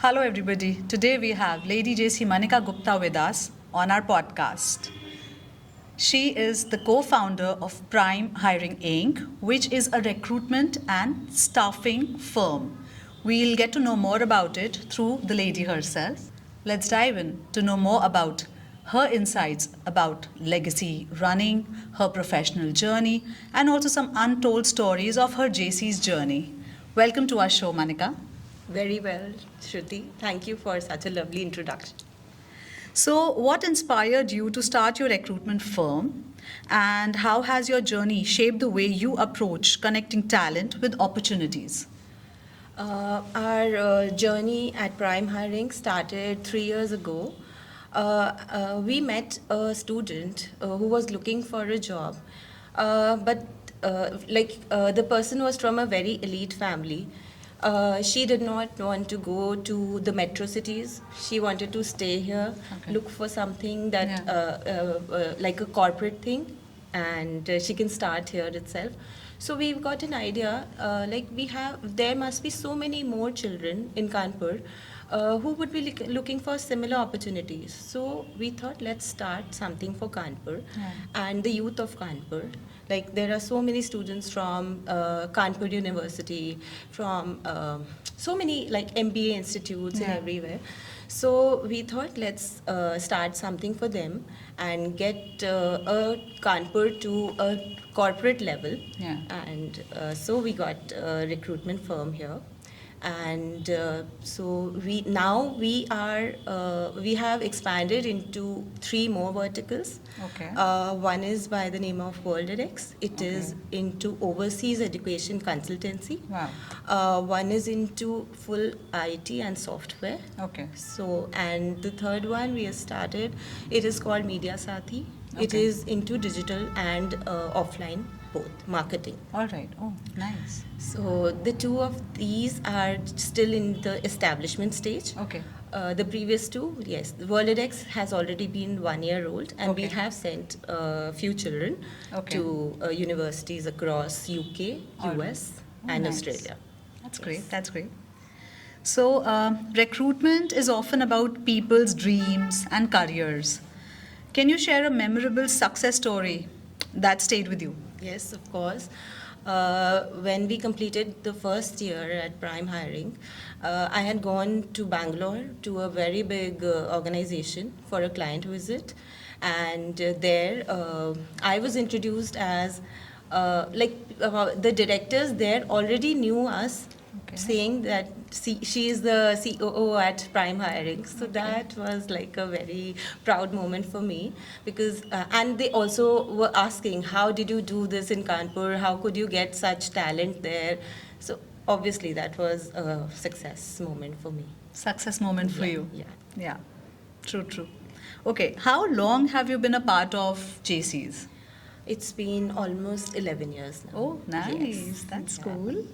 Hello, everybody. Today we have Lady JC Manika Gupta with us on our podcast. She is the co founder of Prime Hiring Inc., which is a recruitment and staffing firm. We'll get to know more about it through the lady herself. Let's dive in to know more about her insights about legacy running, her professional journey, and also some untold stories of her JC's journey. Welcome to our show, Manika. Very well, Shruti. Thank you for such a lovely introduction. So, what inspired you to start your recruitment firm? And how has your journey shaped the way you approach connecting talent with opportunities? Our journey at Prime Hiring started 3 years ago. We met a student who was looking for a job, but the person was from a very elite family. She did not want to go to the metro cities. She wanted to stay here, Okay. look for something that Yeah. like a corporate thing, and she can start here itself. So we've got an idea. There must be so many more children in Kanpur who would be looking for similar opportunities. So we thought, let's start something for Kanpur Yeah. and the youth of Kanpur. Like there are so many students from Kanpur University, from so many like MBA institutes and Yeah. everywhere. So we thought let's start something for them and get a Kanpur to a corporate level. Yeah. And so we got a recruitment firm here. And so we have expanded into 3 more verticals. Okay. One is by the name of WorldEdX. It is Okay. into overseas education consultancy. Wow. One is into full IT and software. Okay. So, and the third one we have started, it is called Media Sathi. It Okay. is into digital and offline, both marketing. All right. Oh, nice. So the 2 of these are still in the establishment stage. Okay. The previous 2, yes, the WorldEdX has already been 1 year old, and we Okay. have sent a few children Okay. to universities across UK, All right. US, Oh, and nice. Australia. That's Yes. great. That's great. So, recruitment is often about people's dreams and careers. Can you share a memorable success story that stayed with you? Yes, of course. When we completed the first year at Prime Hiring, I had gone to Bangalore to a very big organization for a client visit, and there I was introduced as the directors there already knew us, Okay. saying that she is the COO at Prime Hiring. So that was like a very proud moment for me because, and they also were asking, how did you do this in Kanpur? How could you get such talent there? So obviously that was a success moment for me. Success moment for Yeah, you. yeah. Yeah. True, true. Okay. How long have you been a part of JC's? It's been almost 11 years now. Oh, nice. Yes. That's Yeah. cool.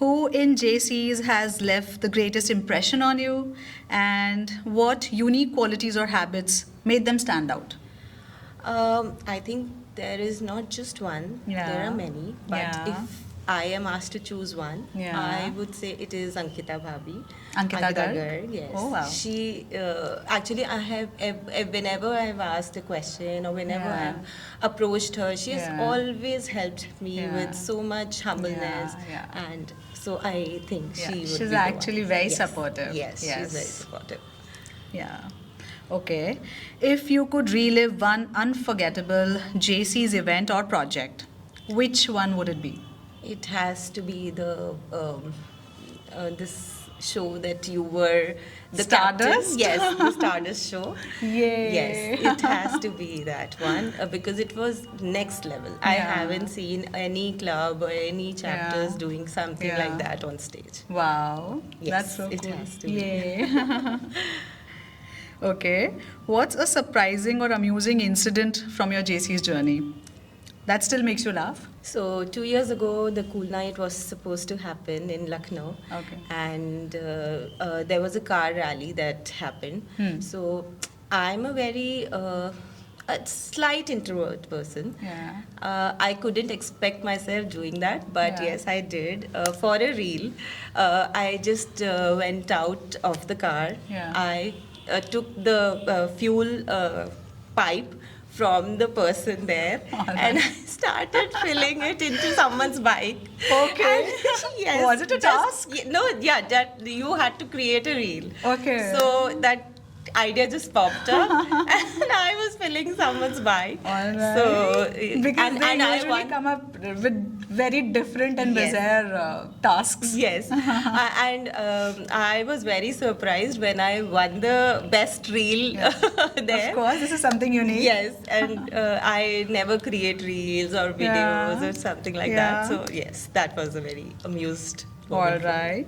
Who in JC's has left the greatest impression on you, and what unique qualities or habits made them stand out? I think there is not just one. Yeah. There are many. But Yeah. if I am asked to choose one, Yeah. I would say it is Ankita Bhabhi. Ankita Garg? Yes. Oh, wow. She actually, I have whenever I've asked a question or whenever Yeah. I've approached her, she has Yeah. always helped me Yeah. with so much humbleness, Yeah, yeah. and so I think Yeah, she would she's be the actually one. very Yes. supportive. Yes, she's Yes. very supportive. Yeah. Okay. If you could relive one unforgettable JC's event or project, which one would it be? It has to be the this show that you were the captain. Stardust? Yes, the Stardust show. Yay. Yes, it has to be that one because it was next level. I Yeah. haven't seen any club or any chapters Yeah. doing something Yeah. like that on stage. Wow. Yes, That's so it cool. has to be. Yay. Okay. What's a surprising or amusing incident from your JC's journey that still makes you laugh? So 2 years ago, the Cool Night was supposed to happen in Lucknow, Okay. and there was a car rally that happened. So I'm a very a slight introvert person. Yeah. I couldn't expect myself doing that, but Yeah. yes, I did. For a reel, I just went out of the car. Yeah. I took the fuel pipe from the person there, All and right. I started filling it into someone's bike. Okay. And yes, Was it a task? No, yeah, that you had to create a reel. Okay. So that idea just popped up, and I was filling someone's bike. All right. So Because they I usually won. come up with very different and Yes. bizarre tasks. Yes, and I was very surprised when I won the best reel there. Of course, this is something unique. Yes, and I never create reels or videos or something like that. So yes, that was a very amused All moment. right.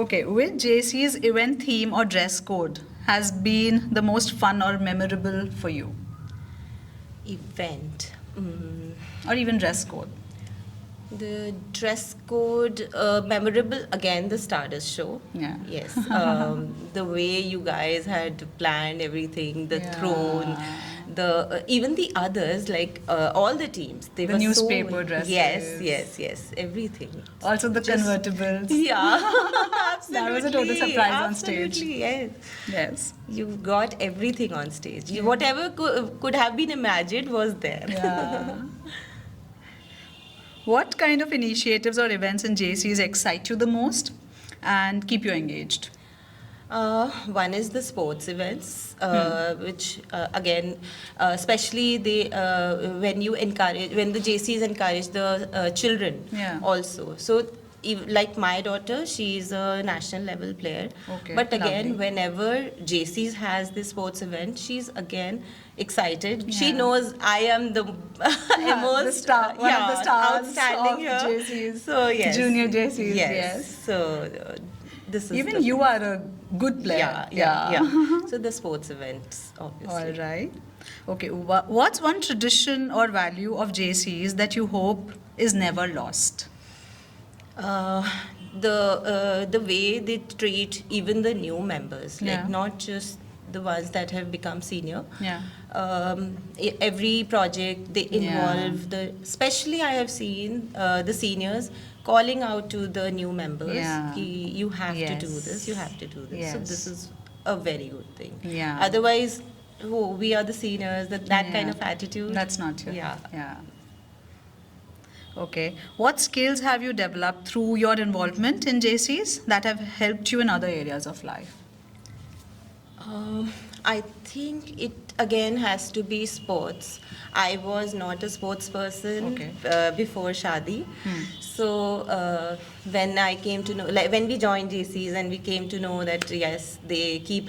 Okay, which JC's event theme or dress code has been the most fun or memorable for you? Event. Or even dress code? The dress code, memorable again, the Stardust show. Yeah. Yes. The way you guys had planned everything, the Yeah. throne, the even the others, like all the teams, they The were newspaper so, dresses. Yes, everything. Also the Just- convertibles. Yeah, absolutely. That was a total surprise on stage. Absolutely, yes. Yes. You got everything on stage. Whatever could have been imagined was there. Yeah. What kind of initiatives or events in JCs excite you the most and keep you engaged? One is the sports events, which again, especially when the JCs encourage the children Yeah. also. So, like my daughter, she's a national level player. Okay, But again, lovely. whenever JCs has this sports event, she's again excited. She Yeah. knows I am the most the star, one of the stars outstanding of here. JCs, So yes, junior JCs. Yes. So this is Even the- you are a good player. yeah. So the sports events, obviously. All right. Okay. What's one tradition or value of JCs that you hope is never lost? The way they treat even the new members, like Yeah. not just the ones that have become senior. Yeah. Every project they involve especially I have seen the seniors calling out to the new members. Yeah. You have to do Yes. this. You have to do this. So Yes. this is a very good thing. Yeah. Otherwise, oh, we are the seniors. That kind Yeah. of attitude. That's not you. Yeah. Yeah. Okay. What skills have you developed through your involvement in JCs that have helped you in other areas of life? I think it again has to be sports. I was not a sports person Okay. before Shadi. So when I came to know, like when we joined JCs and we came to know that yes, they keep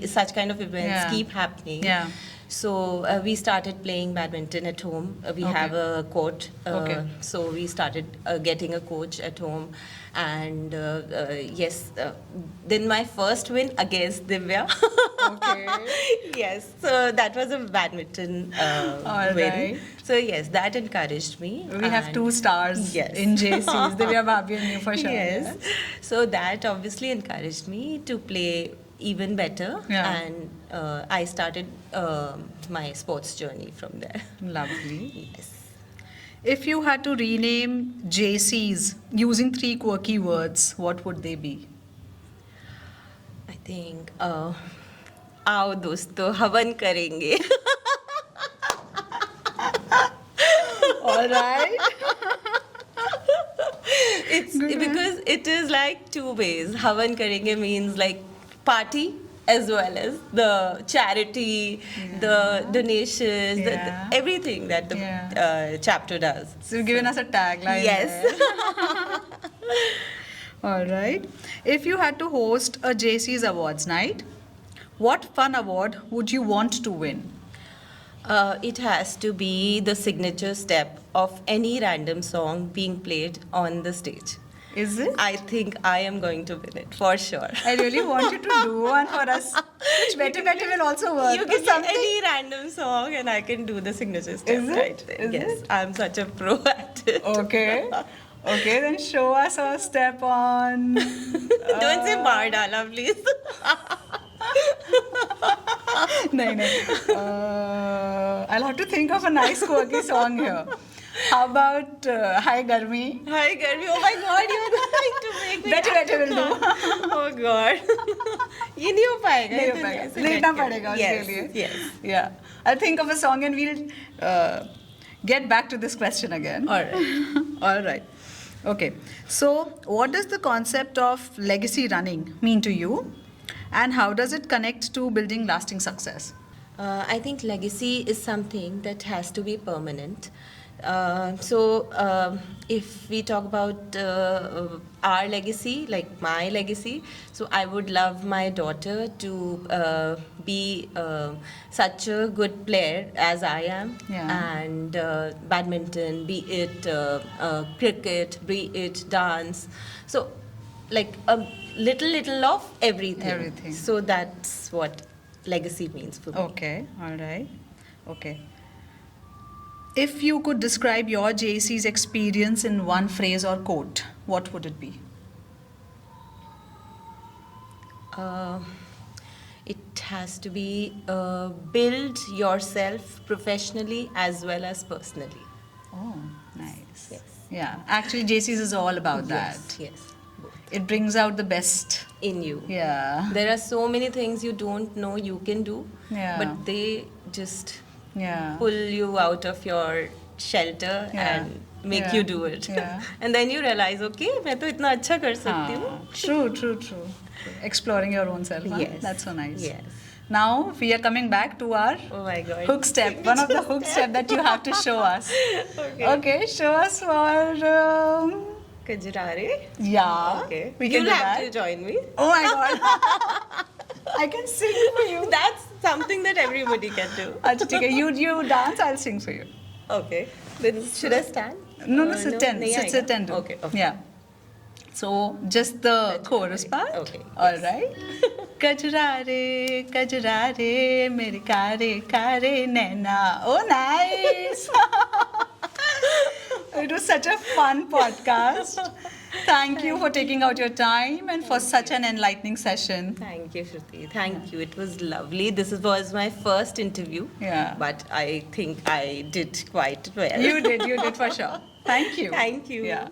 such kind of events Yeah. keep happening. Yeah. So we started playing badminton at home. We Okay. have a court. Okay. So we started getting a coach at home. And yes, then my first win against Divya. Okay. Yes, so that was a badminton All win. right. So yes, that encouraged me. We have And- 2 stars Yes. in JCs. Divya Bhabhi and you for sure. Yes. So that obviously encouraged me to play even better. Yeah. And I started my sports journey from there. Lovely. Yes. If you had to rename JCs using 3 quirky words, what would they be? I think, आओ दोस्तों हवन करेंगे. All right. It's Good. because it is like 2 ways. Havan karenge means like party as well as the charity, the donations, Yeah. everything that the Yeah. chapter does. So you've given us a tagline. Yes. there. All right. If you had to host a JC's Awards night, what fun award would you want to win? It has to be the signature step of any random song being played on the stage. Is it? I think I am going to win it for sure. I really want you to do one for us. Which better will also work. You can get any random song and I can do the signature step Is it? right there. Is Yes, I'm such a pro at it. Okay. Okay, then show us a step on. Don't say bar dala, please. No. I'll have to think of a nice quirky song here. How about Hi Garmi? Hi, Garvi. Oh my God, you're going to make me. Better will do. Oh God. ये नहीं हो पाएगा. नहीं ये हो तो पाएगा. ऐसे लेटना बैठ के. पड़ेगा उसके Yes, लिए. yes. Yeah. I'll think of a song and we'll get back to this question again. All right. All right. Okay. So, what does the concept of legacy running mean to you? And how does it connect to building lasting success? I think legacy is something that has to be permanent. If we talk about our legacy, like my legacy, so I would love my daughter to be such a good player as I am. Yeah. And badminton, be it cricket, be it dance. So, like a little of everything. Everything. So that's what legacy means for me. Okay. All right. Okay. If you could describe your JC's experience in one phrase or quote, what would it be? It has to be build yourself professionally as well as personally. Oh, nice. Yes. Yeah. Actually, JC's is all about that. Yes. Both. It brings out the best. In you. Yeah. There are so many things you don't know you can do, Yeah. but they just Yeah. pull you out of your shelter Yeah. and make Yeah. you do it. Yeah. And then you realize, okay, मैं तो इतना अच्छा कर सकती हूँ. True. Exploring your own self. Huh? Yes. That's so nice. Yes. Now we are coming back to our Oh my God. hook step. One of the hook step that you have to show us. Okay, show us for. Kajrare. Yeah. Okay. We can You'll do have that. to join me. Oh my god. I can sing for you. That's something that everybody can do. Achha, theek hai. You dance, I'll sing for you. Okay. Then should I stand? No, sit and nahi aayega? sit and do. Okay. Yeah. So just the chorus part. Okay, All right. Kajrare, mere kare naina. Oh, nice. It was such a fun podcast. Thank you for taking out your time and for such an enlightening session. Thank you, Shruti. Thank you. It was lovely. This was my first interview. Yeah. But I think I did quite well. You did for sure. Thank you. Thank you. Yeah.